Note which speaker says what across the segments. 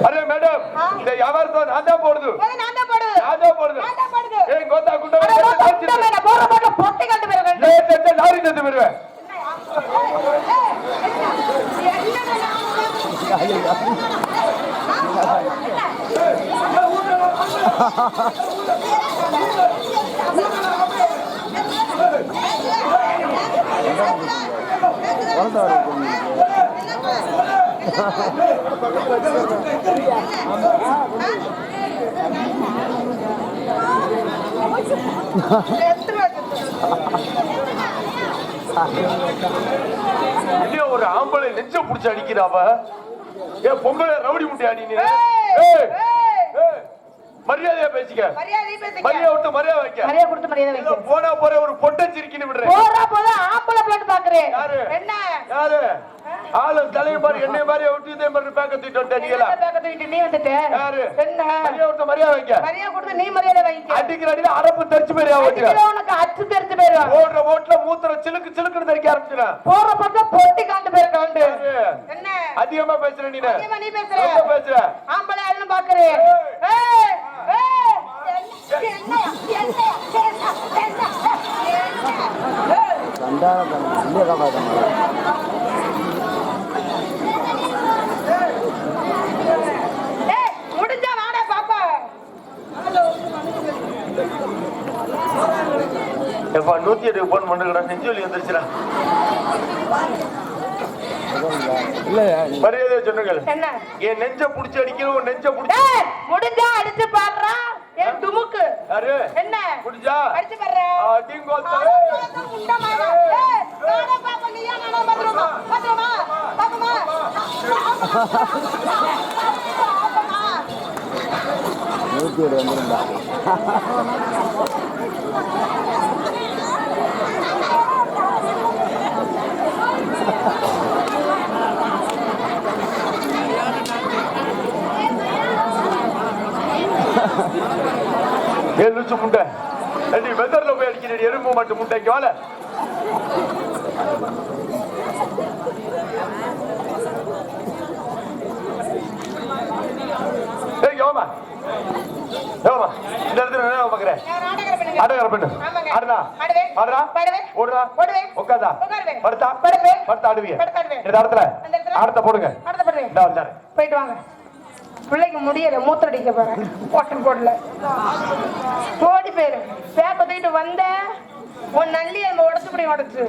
Speaker 1: Array madam இந்த வியாபாரத்தை நான் தான் போடுது ஏய் கோத்தா குண்டா
Speaker 2: பொட்டி கண்டு போறேன்
Speaker 1: லாரி தந்து வருவேன் ஒரு ஆம்பளை நெஞ்ச புடிச்சு அடிக்கிறாவ ஏன் பொம்பளை ரவுடி முட்டை அடினு மரியாதையா பேசிக்க மரியாதை விட்டு மரியாதை வைக்க போனா போற ஒரு பொட்டச்சிரிக்கின்னு விடுறேன்
Speaker 2: ஆம்பளை பிளேட் பாக்குறேன்
Speaker 1: யாரு ஆளு தலையை பாரு என்னைய மாதிரி விட்டு இதே மாதிரி பேக்க தூக்கிட்டு வந்துட்ட
Speaker 2: நீ வந்துட்ட
Speaker 1: யாரு
Speaker 2: என்ன
Speaker 1: மரியாதை விட்டு மரியாதை வைக்க
Speaker 2: மரியாதை கொடுத்து நீ மரியாதை வைக்க
Speaker 1: அடிக்கிற அடியில அரப்பு தெரிச்சு போயிரு
Speaker 2: உனக்கு அச்சு தெரிச்சு போயிரு
Speaker 1: ஓடுற ஓட்டுல மூத்திர சிலுக்குன்னு தெரிக்க ஆரம்பிச்சிடும்
Speaker 2: போற பக்கம் பொட்டி காண்டு போயிருக்காண்டு என்ன
Speaker 1: அதிகமா பேசுற நீ
Speaker 2: பேசுற ஆம்பளை எல்லாம் பாக்குறேன் முடிஞ்சா வாடா பாப்பா
Speaker 1: எப்பா 108 போன் பண்ணுங்கடா நெஞ்சொலி வந்துருச்சுடா மரியாதை சொன்னுங்கள் என் நெஞ்ச புடிச்சு அடிக்கிறோம் நெஞ்ச புடிச்சு
Speaker 2: முடிஞ்சா அடிச்சு பாடுறா என் துமுக்கு
Speaker 1: யாரு
Speaker 2: என்ன
Speaker 1: புடிச்சா
Speaker 2: அடிச்சு பாடுற
Speaker 1: டிங்கோல்
Speaker 2: பாப்பா நீயா நானா பாத்துறோமா பாப்பமா
Speaker 3: நூத்தியோட வந்துருந்தா
Speaker 1: லூச்சு முண்டை வெதர்ல போய் அடிக்கிறேன் எறும்பு மட்டும் முட்டைக்கு வாழ இந்த இடத்துல என்ன பாக்குறேன் ஆட்டக்கார பெண்ணு ஆடுறா ஆடுறா ஓடுறா உட்காதா படுத்தா படுத்தா ஆடுவிய இந்த இடத்துல ஆடத்தை போடுங்க
Speaker 2: போயிட்டு வாங்க பிள்ளைக்கு முடியல மூத்தடிக்க போறேன் வாட்டர் போடல ஓடி போயிரு பேப்ப தூக்கிட்டு வந்த உன் நல்லி நம்ம உடச்சுப்படி உடச்சு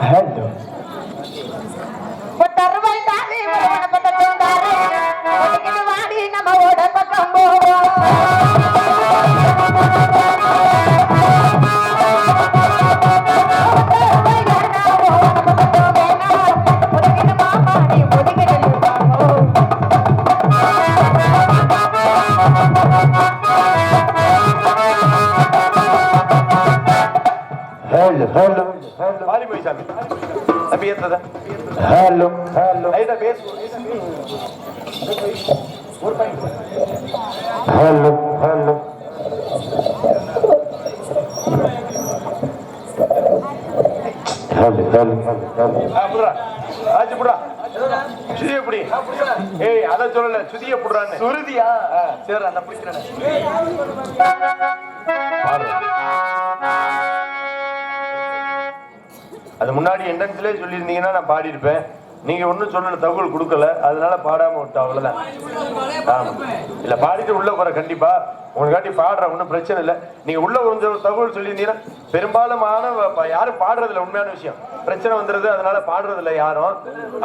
Speaker 1: ஹலோ
Speaker 2: பட்டருவாய் தானே வரவன பட்டருவாய் ஒட்டிக்கிட்டு வாடி நம்ம ஓட பக்கம் போவோம்
Speaker 1: हेलो वाली भाई साहब अभी ये था हेलो हेलो ऐसा base hello hello hello hello புறா ஆச்சு புறா சுதிய புடி ஏய் அத சொல்லல சுதிய புடுறானே சுருதியா சரி அந்த புடிச்சறேன் அது முன்னாடி என்ட்ரன்ஸ்லயே சொல்லியிருந்தீங்கன்னா நான் பாடி இருப்பேன். நீங்க ஒன்னும் சொல்லல, தகவல் கொடுக்கல, அதனால பாடாம விட்டா அவ்வளவுதான். ஆமா இல்ல பாடிட்டு உள்ள போற கண்டிப்பா உனக்காட்டி பாடுற ஒன்னும் பிரச்சனை இல்லை. நீங்க உள்ள கொஞ்சம் தகவல் சொல்லியிருந்தீங்கன்னா பெரும்பாலும் யாரும் பாடுறது இல்லை. உண்மையான விஷயம் பிரச்சனை வந்துருது, அதனால பாடுறது இல்லை யாரும்.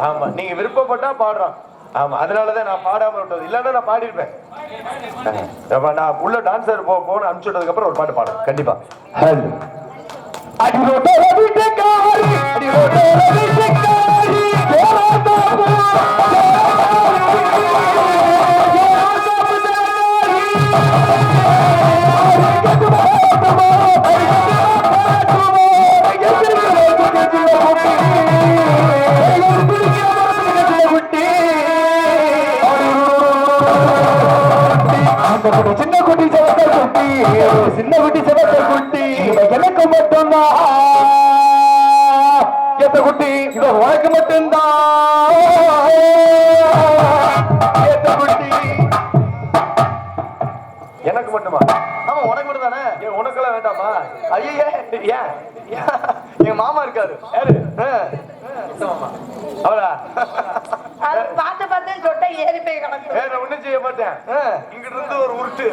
Speaker 1: ஆமா நீங்க விருப்பப்பட்டா பாடுறோம். ஆமா அதனாலதான் நான் பாடாம விட்டது, இல்லன்னா நான் பாடிருப்பேன். நான் உள்ள டான்ஸர் போன அனுப்பிச்சு விட்டதுக்கு அப்புறம் ஒரு பாட்டு பாடுறேன் கண்டிப்பா. மட்டும்தான் ஏத்த குட்டி. எனக்கு மட்டுமா?
Speaker 4: ஆமா உனக்கு மட்டும் தானே.
Speaker 1: ஏன் உனக்கெல்லாம் வேண்டாமா?
Speaker 4: ஐயே
Speaker 1: ஏன்?
Speaker 4: எங்க மாமா இருக்காரு.
Speaker 1: யாரு?
Speaker 4: மாமா
Speaker 1: அவரா?
Speaker 2: அது பார்த்து பார்த்து சொட்டை ஏறி போய் கிடக்கு.
Speaker 1: நான் ஒண்ணும் செய்ய மாட்டேன். இங்கிட்டு இருந்து ஒரு உருட்டு,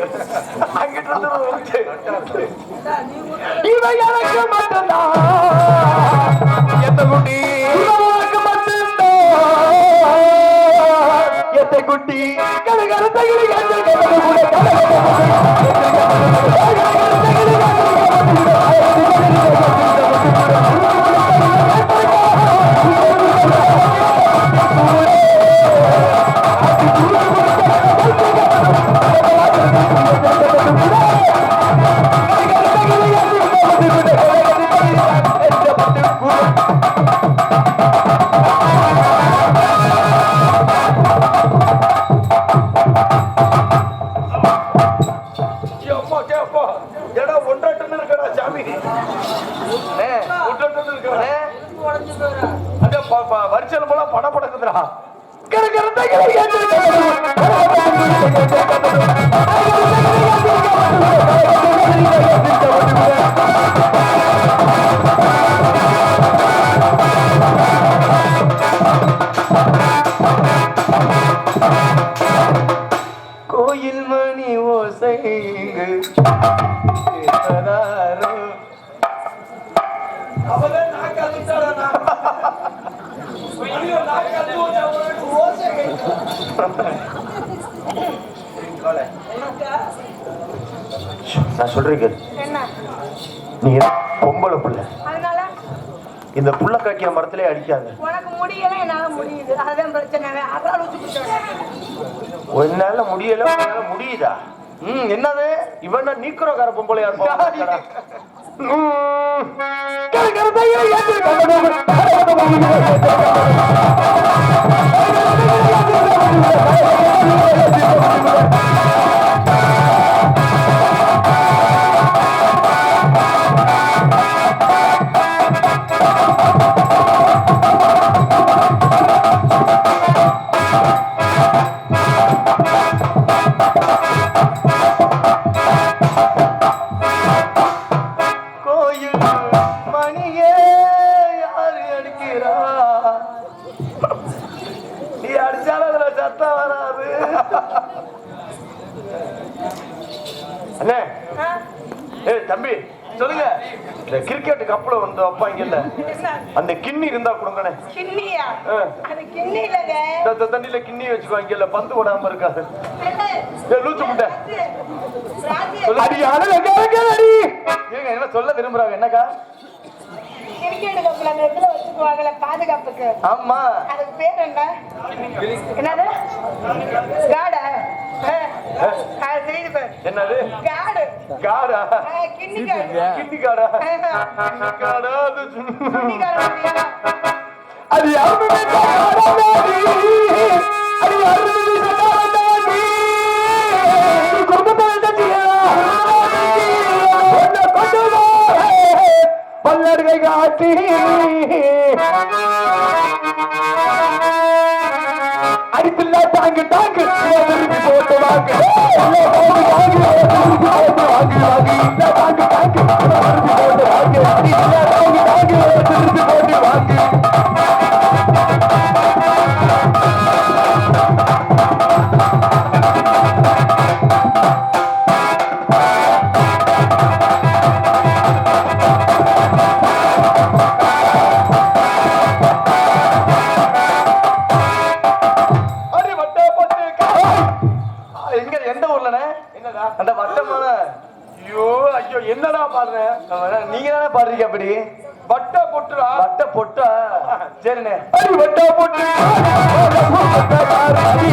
Speaker 1: அங்கிட்டு இருந்து ஒரு உருட்டு. இவன் எனக்கு மட்டும்தான் எத்த குட்டி. இவனுக்கு மட்டும்தான் எத்த குட்டி. வரிசையில போல படம் படக்குதுடா. கோயில் மணி ஓசை இங்கு கேட்பதாரோ. நான் சொல்றேன்,
Speaker 2: என்ன
Speaker 1: நீ பொம்பளை பிள்ளை,
Speaker 2: அதனால
Speaker 1: இந்த புள்ள காக்கிய மரத்திலே அடிக்காத.
Speaker 2: உனக்கு முடியல, என்னால முடியுது. அதுதான் பிரச்சனை. அதான்
Speaker 1: என்னால முடியல, உன்னால முடியுதா?
Speaker 4: என்னது
Speaker 1: இவன் நீக்கிறோக்கார பொம்பளையா இருப்பான். தம்பி சொல்லுங்க, இந்த கிரிக்கெட் கப்ல வந்து வைப்பாங்கல்ல, அந்த கிண்ணி இருந்தா கொடுங்கண்ணே.
Speaker 2: கிண்ணியா? அது கிண்ணி இல்லங்க.
Speaker 1: இந்த தண்ணியில கிண்ணி வச்சுக்குவாங்கல்ல, பந்து ஓடாம இருக்காது. லூச்சு முட்டை என்ன சொல்ல விரும்புறாங்க? என்னக்கா?
Speaker 2: கிரிக்கெட் கப்ல அந்த இடத்துல வச்சுக்குவாங்கல்ல பாதுகாப்புக்கு.
Speaker 4: ஆமா,
Speaker 2: அதுக்கு பேர் என்ன? என்னது? காடா?
Speaker 1: என்னது?
Speaker 2: காடு.
Speaker 1: காடா?
Speaker 2: கிண்ணி காடு.
Speaker 1: கிண்ணி காடா? கிண்ணி காடா?
Speaker 2: கிண்ணி காடு.
Speaker 1: அது யாருமே பல்லடுகை காட்டி அடிப்பில்ல டாங்கு டாங்கு திருப்பி போட்டு வாங்கு வாங்கு வாங்கு டாங்கு டாங்கு திருப்பி போட்டு வாங்கு டாங்கு டாங்கு திருப்பி போட்டு வாங்கு. அந்த வட்டமான ஐயோ ஐயோ என்னடா பாடுறேன்?
Speaker 4: நீங்க தானே பாடுறீங்க. அப்படி
Speaker 1: வட்ட பொட்டுடா.
Speaker 4: வட்ட பொட்டா? சரிண்ணே.
Speaker 1: வட்ட பொட்டு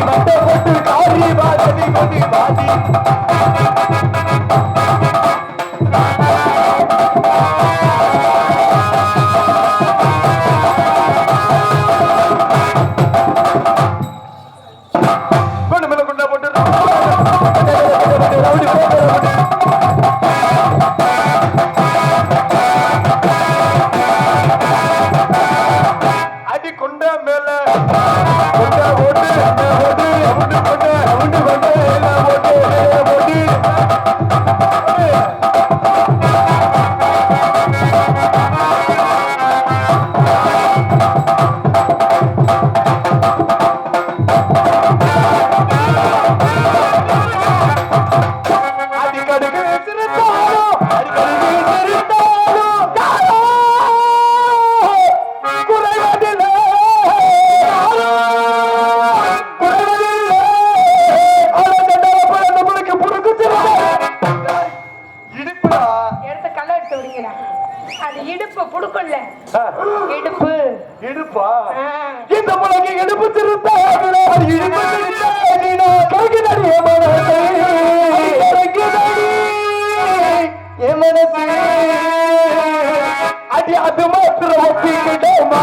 Speaker 1: வட்ட பொட்டு காரி பாதி கொடி பாதி கொண்டல கொண்ட போட்டு ரவுண்டு கொண்ட ரவுண்டு கொண்ட எல்லாம் போட்டு போட்டு அடிக்கடுக்கு திருத்தாலும் அடிக்கடுக்கு திருத்தாலும் குறைவதில்லை குறைவதில்லை நம்மளுக்கு புடுக்கு இடுப்புடா
Speaker 2: எடுத்து கல்ல எடுத்து விடுங்கடா. அது இடுப்பு புடுக்கல்ல, இடுப்பு.
Speaker 1: இடுப்பா
Speaker 2: ஆ.
Speaker 1: இந்த முளைக்கு இடுப்பு திருத்தாங்களோ இடுப்பு திருத்தாடினோ கேக்குதடி என் மனசு அடி அது மாத்திரம் ஒப்பிக்கிட்டோமா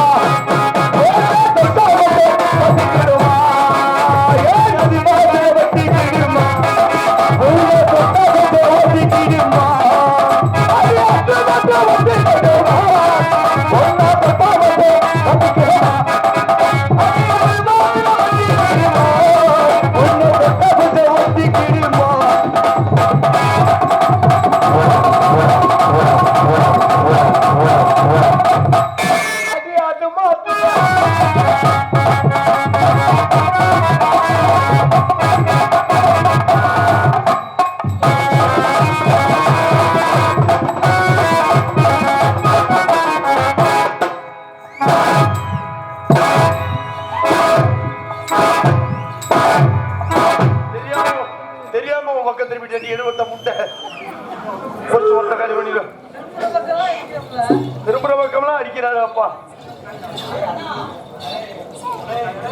Speaker 1: தெரியாம உன் பக்கம் திரும்பிட்டு எடுத்த முட்டை கொஞ்சம் ஒருத்த காலி பண்ணிடு திரும்புற பக்கம்லாம் அடிக்கிறாரு அப்பா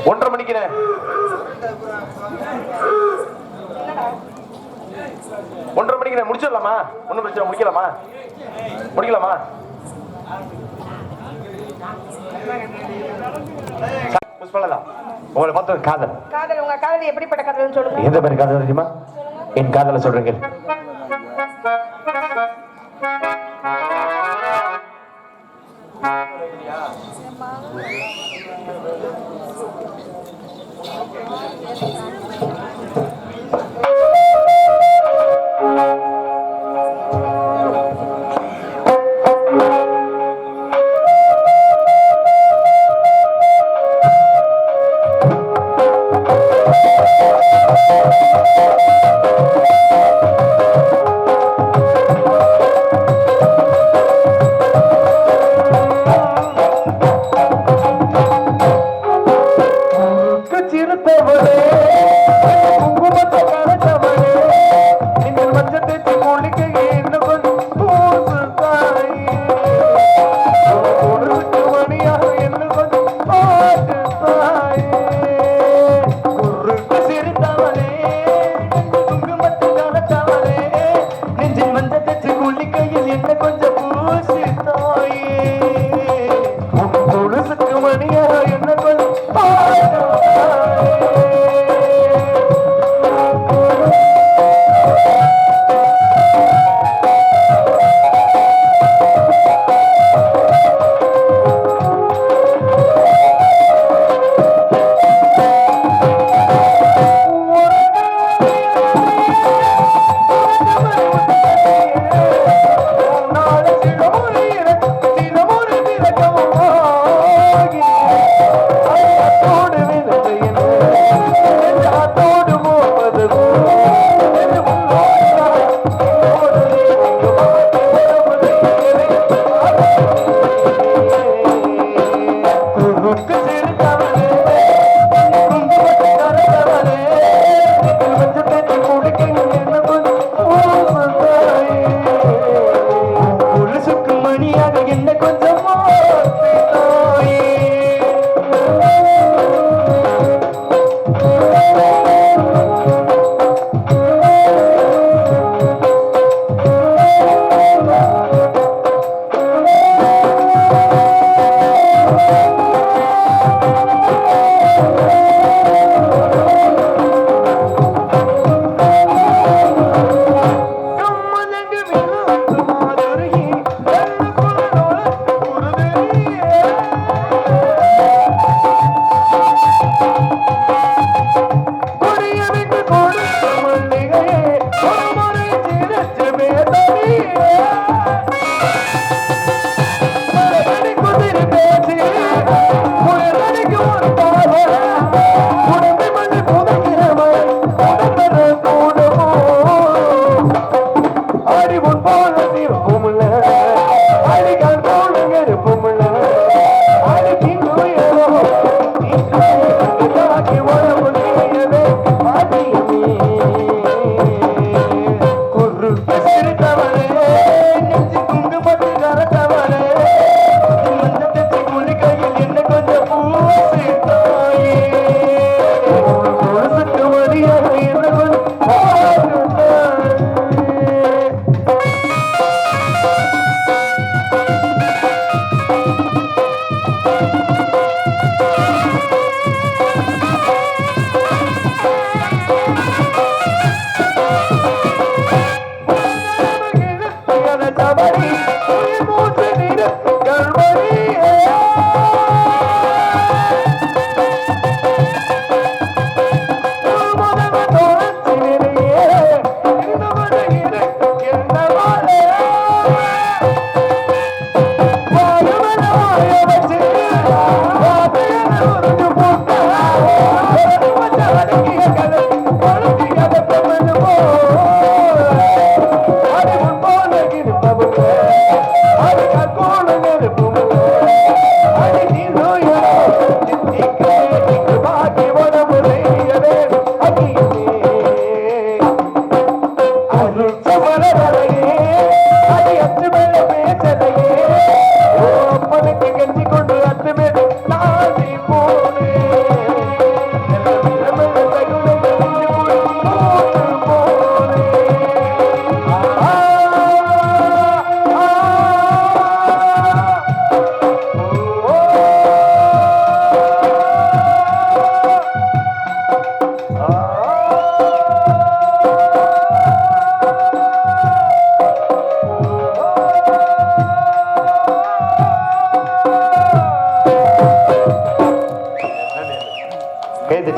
Speaker 1: 1:30 மணிக்கிறேன் 1:30 மணிக்கிறேன் முடிச்சிடலாமா ஒன்னும் பிரச்சனை முடிக்கலாமா புஷ்பலதா உங்களை பார்த்து காதல்
Speaker 2: காதல், உங்க காதல் எப்படிப்பட்ட காதல்னு சொல்லுங்க.
Speaker 1: எந்த மாதிரி காதல் தெரியுமா என் காதலை சொல்றீங்க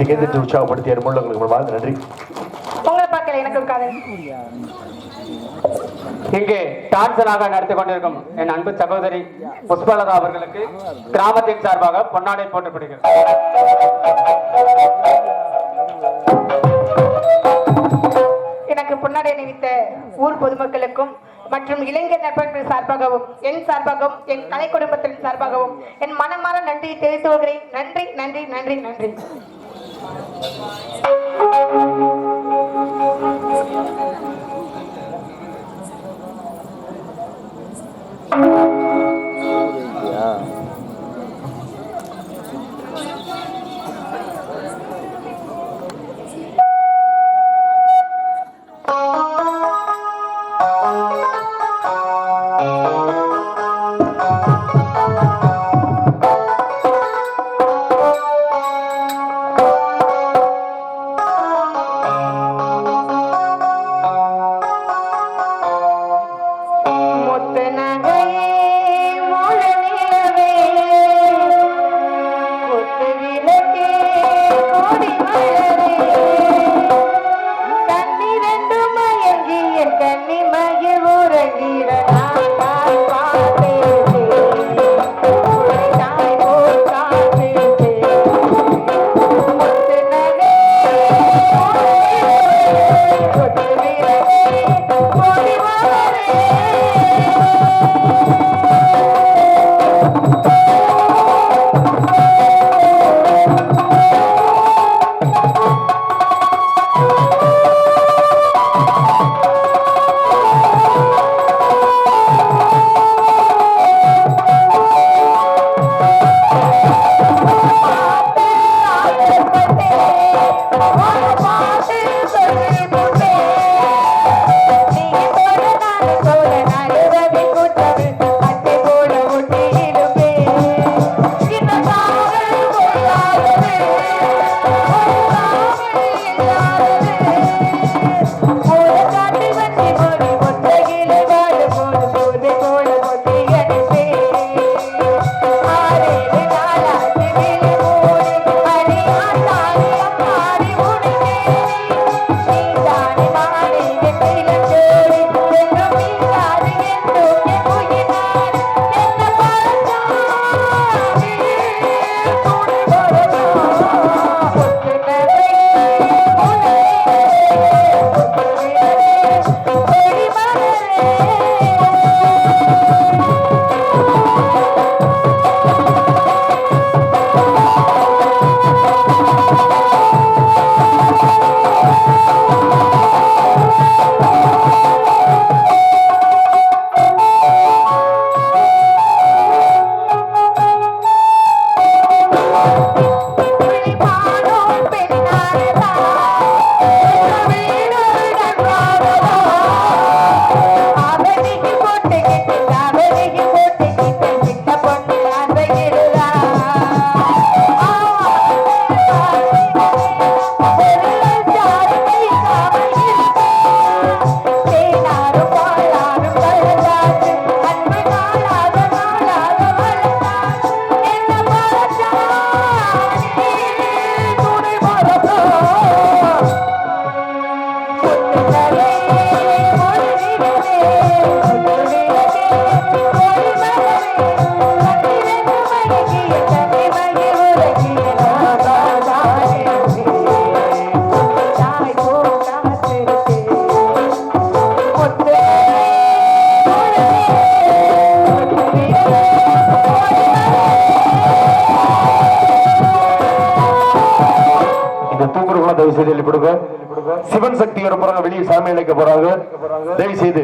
Speaker 1: கைதட்டி உற்சாகப்படுத்திய உள்ளங்களுக்கு வாழ்ந்து நன்றி.
Speaker 2: உங்களை பார்க்கல எனக்கு இருக்காது.
Speaker 5: இங்கே டான்சனாக நடத்தி கொண்டிருக்கும் என் அன்பு சகோதரி புஷ்பலதா அவர்களுக்கு கிராமத்தின் சார்பாக பொன்னாடை போட்டப்படுகிறது.
Speaker 2: எனக்கு பொன்னாடை அணிவித்த ஊர் பொதுமக்களுக்கும் மற்றும் இளைஞர் நண்பர்கள் சார்பாகவும் என் சார்பாகவும் என் கலை குடும்பத்தின் சார்பாகவும் என் மனமாற நன்றியை தெரிவித்து வருகிறேன். நன்றி நன்றி நன்றி நன்றி.
Speaker 6: Thank you.
Speaker 1: இருக்கிறவங்க தயவு செய்து எழுதி கொடுங்க. சிவன் சக்தி போறாங்க, வெளியே சாமி அழைக்க போறாங்க. தயவு செய்து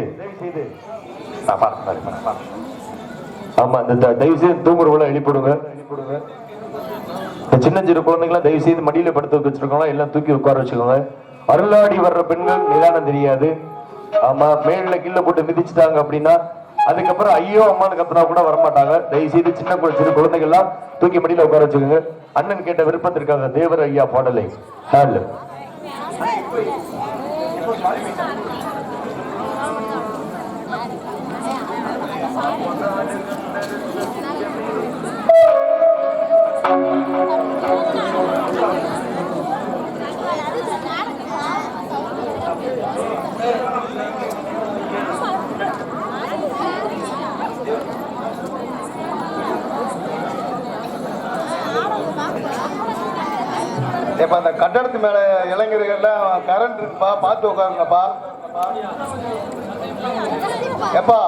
Speaker 1: ஆமா இந்த தயவு செய்து தூங்குறவங்கள எழுப்பிடுங்க. இந்த சின்ன சிறு குழந்தைங்களாம் தயவு செய்து மடியில படுத்து வச்சிருக்கோம், எல்லாம் தூக்கி உட்கார வச்சுக்கோங்க. அருளாடி வர்ற பெண்கள் நிதானம் தெரியாது. ஆமா மேல கீழே போட்டு மிதிச்சுட்டாங்க அப்படின்னா அதுக்கப்புறம் ஐயோ அம்மானு கத்துனா கூட வரமாட்டாங்க. தயவு செய்து சின்ன சிறு குழந்தைகள்லாம் தூக்கி மடியில உட்கார வச்சுக்கோங்க. அண்ணன் கேட்ட விருப்பத்திற்காக தேவர் ஐயா பாடலை ஹலோ
Speaker 3: இப்ப அந்த கட்டடத்து மேல இளைஞர்கள்லாம் கரண்ட் இருக்குப்பா, பார்த்து உட்காருங்கப்பா. எப்பா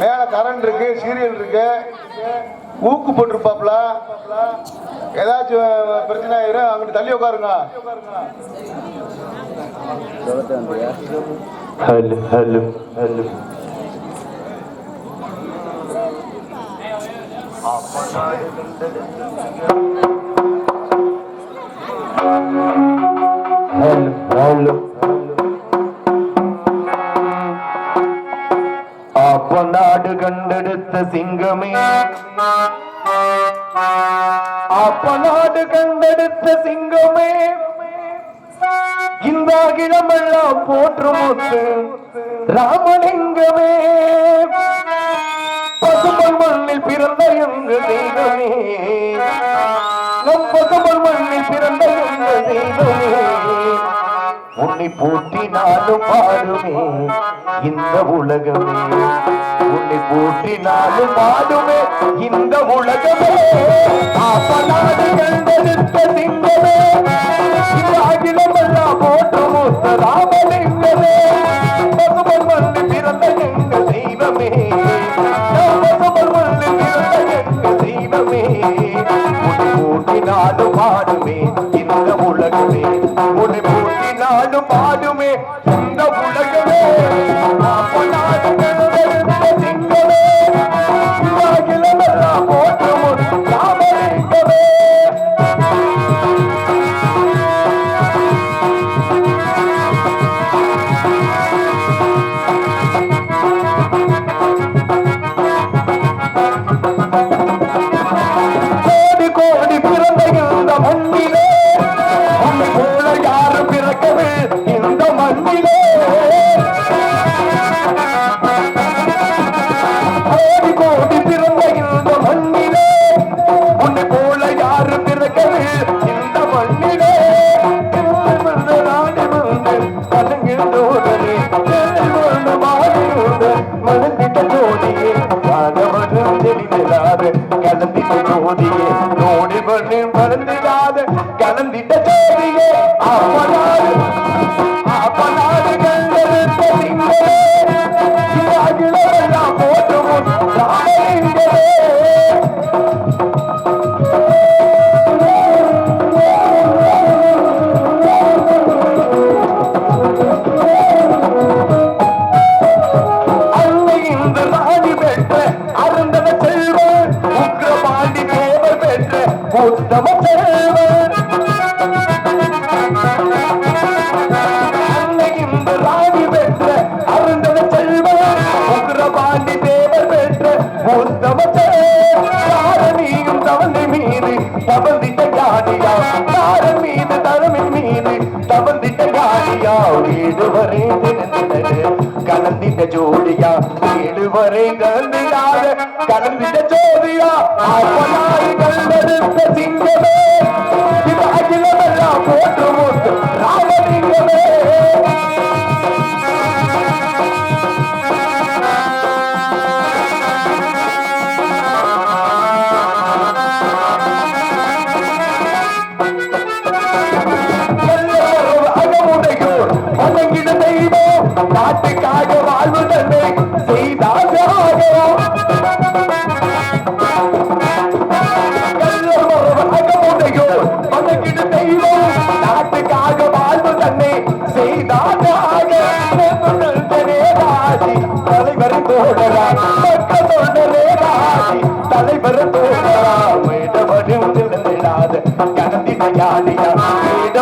Speaker 3: மேல கரண்ட் இருக்கு, சீரியல் இருக்கு, ஊக்கு போட்டிருப்பாப்ல, ஏதாச்சும் பிரச்சனை ஆயிரும், அங்கிட்டு தள்ளி உட்காருங்க.
Speaker 1: ஹலோ ஹலோ ஹலோ அப்ப நாடு கண்டெடுத்த சிங்கமே, அப்ப நாடு கண்டெடுத்த சிங்கமே, இந்த அகிலமெல்லாம் போற்றுமுத்து ராமலிங்கமே, பசும்பொன் மண்ணில் பிறந்த எங்கள் தெய்வமே, நம் பசும்பொன் மண்ணில் பிறந்த எங்கள் தெய்வமே, உன்னை போற்றினாலும் பாடுமே இந்த உலகமே, உன்னை போற்றினாலும் பாடுமே இந்த உலகமே, அப்பநாடு கண்டெடுத்த சிங்கமே, இந்த அகிலமெல்லாம் போற்றுமுத்து ராமலிங்கமே, பசும்பொன் மண்ணில் பிறந்த எங்கள் தெய்வமே, நம் பசும்பொன் மண்ணில் பிறந்த எங்கள் தெய்வமே, உன்னை போற்றினாலும் பாடுமே இந்த உலகமே, உன்னை போற்றினாலும் பாடுமே இந்த உலகமே, அப்பநாடு கண்டெடுத்த சிங்கமே, இந்த அகிலமெல்லாம் போற்றுமுத்து ராமலிங்கமே. கோடி கோடி பிறந்த இந்த மண்ணிலே, உன்னை போல யாரும் பிறக்கவே இந்த மண்ணிலே, கோடி கோடி பிறந்த இந்த மண்ணிலே, உன்னை போல யாரும் பிறக்கவே இந்த மண்ணிலே, நாடு வந்து கலங்கின்றோதே, மனந்திட்ட ஜோதியே, காதவனும் தெரிந்தலாத கலந்திட்ட ஜோதியே, நோடி பண்ணேன் பறந்திடாத கலந்திட்ட ஜோதியே, அப்பநாடு அப்பநாடு கண்டெடுத்த சிங்கமே, இந்த அகிலமெல்லாம் போற்றுமுத்து ராமலிங்கமே. அன்னை இந்த ராணி பெற்ற அருந்தன செல்வன், உக்ரபாண்டி தேவர் பெற்ற உத்தம செல்வன், அன்னை இந்த ராணி பெற்ற அருந்தன செல்வன், உக்ரபாண்டி தேவர் பெற்ற உத்தம செல்வன், தாரணியும் தவணை மீது தவந்திட்ட ஞானியா, தாரன் மீது தரமின் மீது தவந்திட்ட ஞானியா, வீடுவரை கலந்திட்ட ஜோடியா, வீடுவரை கலந்திடாத கலந்திட்ட ஜோதியா, அப்பநாடு கண்டெடுத்த சிங்கமே, இது அகிலமெல்லாம் போற்றுமுத்து ராமலிங்கமே. அகமுடையோர் வணங்கிட தெய்வம், நாட்டுக்காக வாழ்வு தன்னை செய்தாக அகமுடையோர் வணங்கிட தெய்வம், கடந்திட ஜாலியா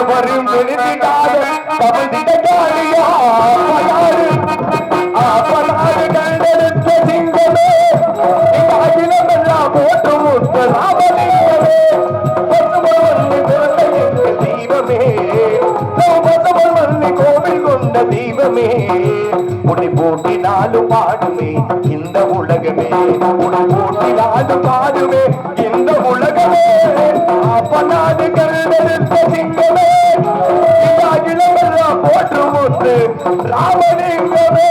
Speaker 1: வரும் விழுந்திடாத தமிழ்ந்திட ஜாலியா அப்பனாறு கண்டெடுத்த சிங்கமே அகிலமெல்லாம் போட்டு முத்த ராமலிங்கமே தெய்வமே மண்ணி கோவில் கொண்ட தெய்வமே உன்னை போட்டினாலும் பாடுமே இந்த உலகமே உன்னை போட்டினாலும் பாடுமே இந்த உலகமே அப்பனாது கண்டெடுத்த சிங்கமே அகிலமெல்லாம் போட்டு முத்து ராமலிங்கமே.